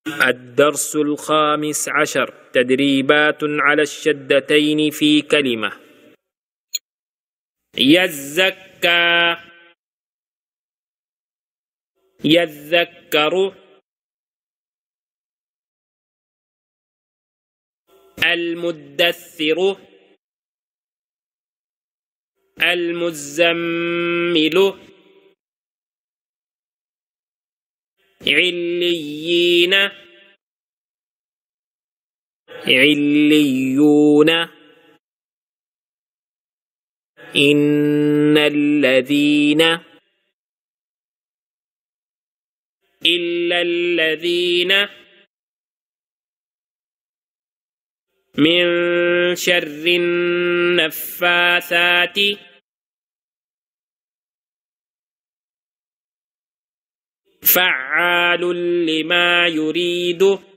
الدرس الخامس عشر تدريبات على الشدتين في كلمة. يزكى، يذكر، المدثر، المزمل، عليين، عليون، إن الذين، إلا الذين، من شر النفاثات، فعال لما يريد.